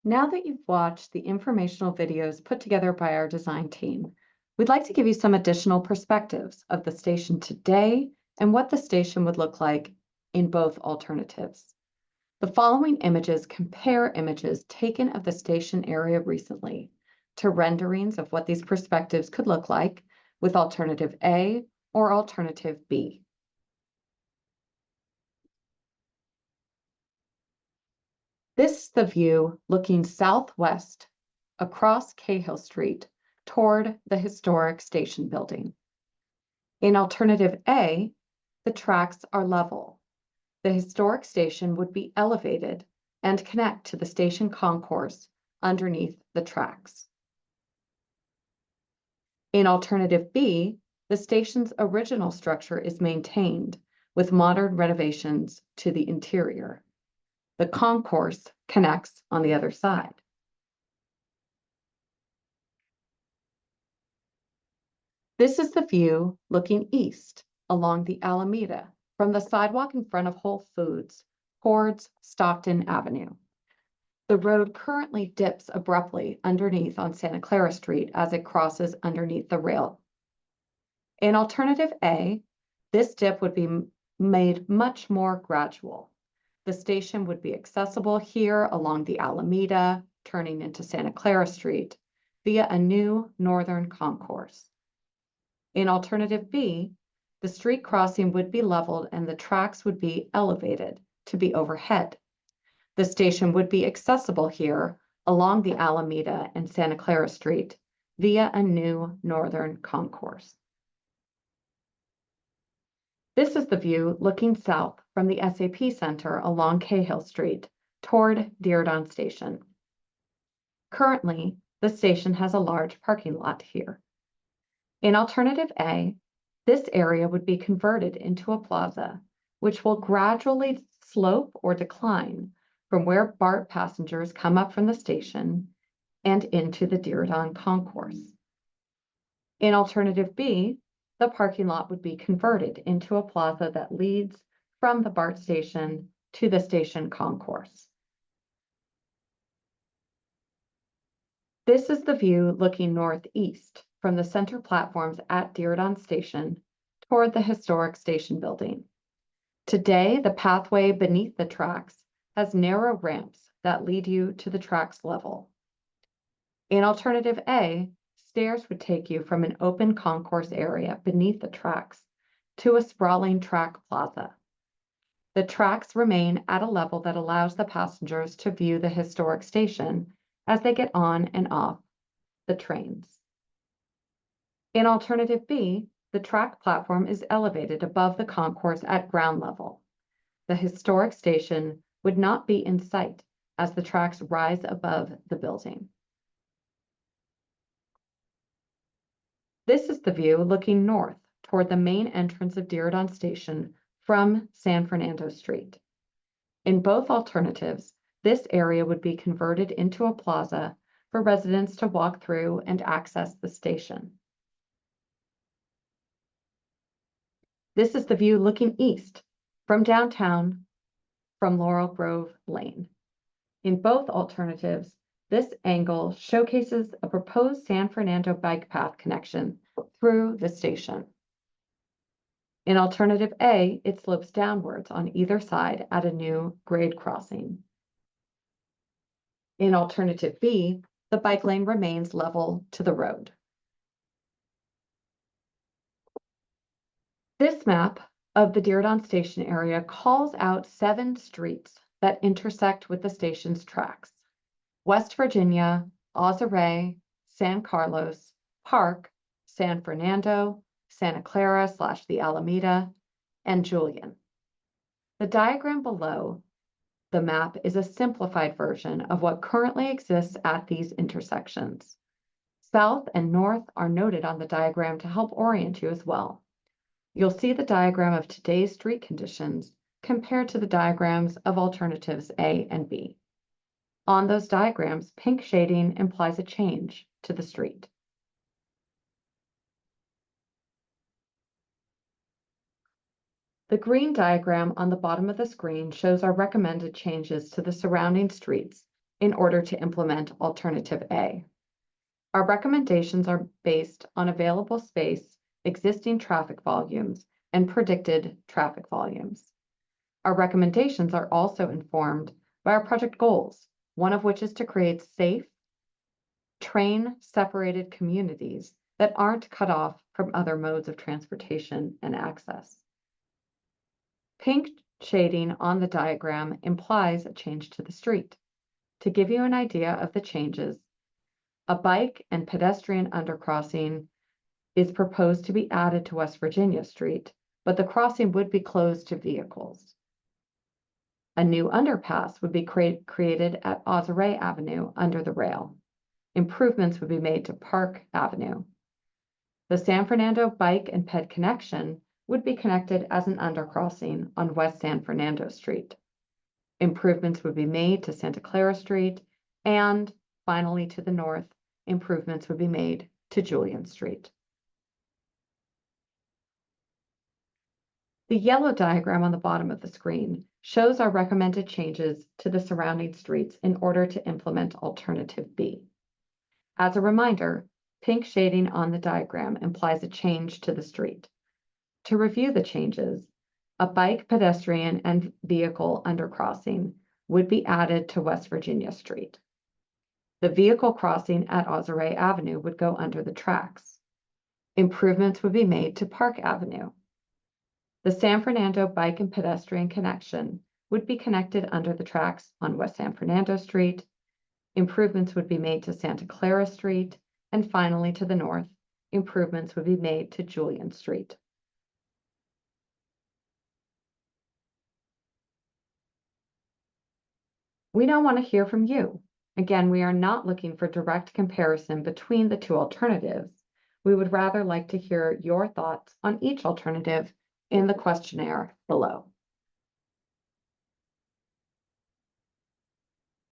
Now that you've watched the informational videos put together by our design team, we'd like to give you some additional perspectives of the station today and what the station would look like in both alternatives. The following images compare images taken of the station area recently to renderings of what these perspectives could look like with alternative A or alternative B. This is the view looking southwest across Cahill Street toward the historic station building. In alternative A, the tracks are level. The historic station would be elevated and connect to the station concourse underneath the tracks. In alternative B, the station's original structure is maintained with modern renovations to the interior. The concourse connects on the other side. This is the view looking east along the Alameda from the sidewalk in front of Whole Foods towards Stockton Avenue. The road currently dips abruptly underneath on Santa Clara Street as it crosses underneath the rail. In alternative A, this dip would be made much more gradual. The station would be accessible here along the Alameda, turning into Santa Clara Street via a new northern concourse. In alternative B, the street crossing would be leveled and the tracks would be elevated to be overhead. The station would be accessible here along the Alameda and Santa Clara Street via a new northern concourse. This is the view looking south from the SAP Center along Cahill Street toward Diridon Station. Currently, the station has a large parking lot here. In alternative A, this area would be converted into a plaza, which will gradually slope or decline from where BART passengers come up from the station and into the Diridon concourse. In alternative B, the parking lot would be converted into a plaza that leads from the BART station to the station concourse. This is the view looking northeast from the center platforms at Diridon Station toward the historic station building. Today, the pathway beneath the tracks has narrow ramps that lead you to the tracks level. In alternative A, stairs would take you from an open concourse area beneath the tracks to a sprawling track plaza. The tracks remain at a level that allows the passengers to view the historic station as they get on and off the trains. In alternative B, the track platform is elevated above the concourse at ground level. The historic station would not be in sight as the tracks rise above the building. This is the view looking north toward the main entrance of Diridon Station from San Fernando Street. In both alternatives, this area would be converted into a plaza for residents to walk through and access the station. This is the view looking east from downtown from Laurel Grove Lane. In both alternatives, this angle showcases a proposed San Fernando bike path connection through the station. In alternative A, it slopes downwards on either side at a new grade crossing. In alternative B, the bike lane remains level to the road. This map of the Diridon Station area calls out 7 streets that intersect with the station's tracks: West Virginia, Ozare, San Carlos, Park, San Fernando, Santa Clara / the Alameda, and Julian. The diagram below the map is a simplified version of what currently exists at these intersections. South and north are noted on the diagram to help orient you as well. You'll see the diagram of today's street conditions compared to the diagrams of alternatives A and B. On those diagrams, pink shading implies a change to the street. The green diagram on the bottom of the screen shows our recommended changes to the surrounding streets in order to implement alternative A. Our recommendations are based on available space, existing traffic volumes, and predicted traffic volumes. Our recommendations are also informed by our project goals, one of which is to create safe, train-separated communities that aren't cut off from other modes of transportation and access. Pink shading on the diagram implies a change to the street. To give you an idea of the changes, a bike and pedestrian undercrossing is proposed to be added to West Virginia Street, but the crossing would be closed to vehicles. A new underpass would be created at Ozare Avenue under the rail. Improvements would be made to Park Avenue. The San Fernando Bike and Ped connection would be connected as an undercrossing on West San Fernando Street. Improvements would be made to Santa Clara Street, and finally to the north, improvements would be made to Julian Street. The yellow diagram on the bottom of the screen shows our recommended changes to the surrounding streets in order to implement alternative B. As a reminder, pink shading on the diagram implies a change to the street. To review the changes, a bike, pedestrian, and vehicle undercrossing would be added to West Virginia Street. The vehicle crossing at Ozare Avenue would go under the tracks. Improvements would be made to Park Avenue. The San Fernando Bike and Pedestrian connection would be connected under the tracks on West San Fernando Street. Improvements would be made to Santa Clara Street, and finally to the north, improvements would be made to Julian Street. We now want to hear from you. Again, we are not looking for direct comparison between the two alternatives. We would rather like to hear your thoughts on each alternative in the questionnaire below.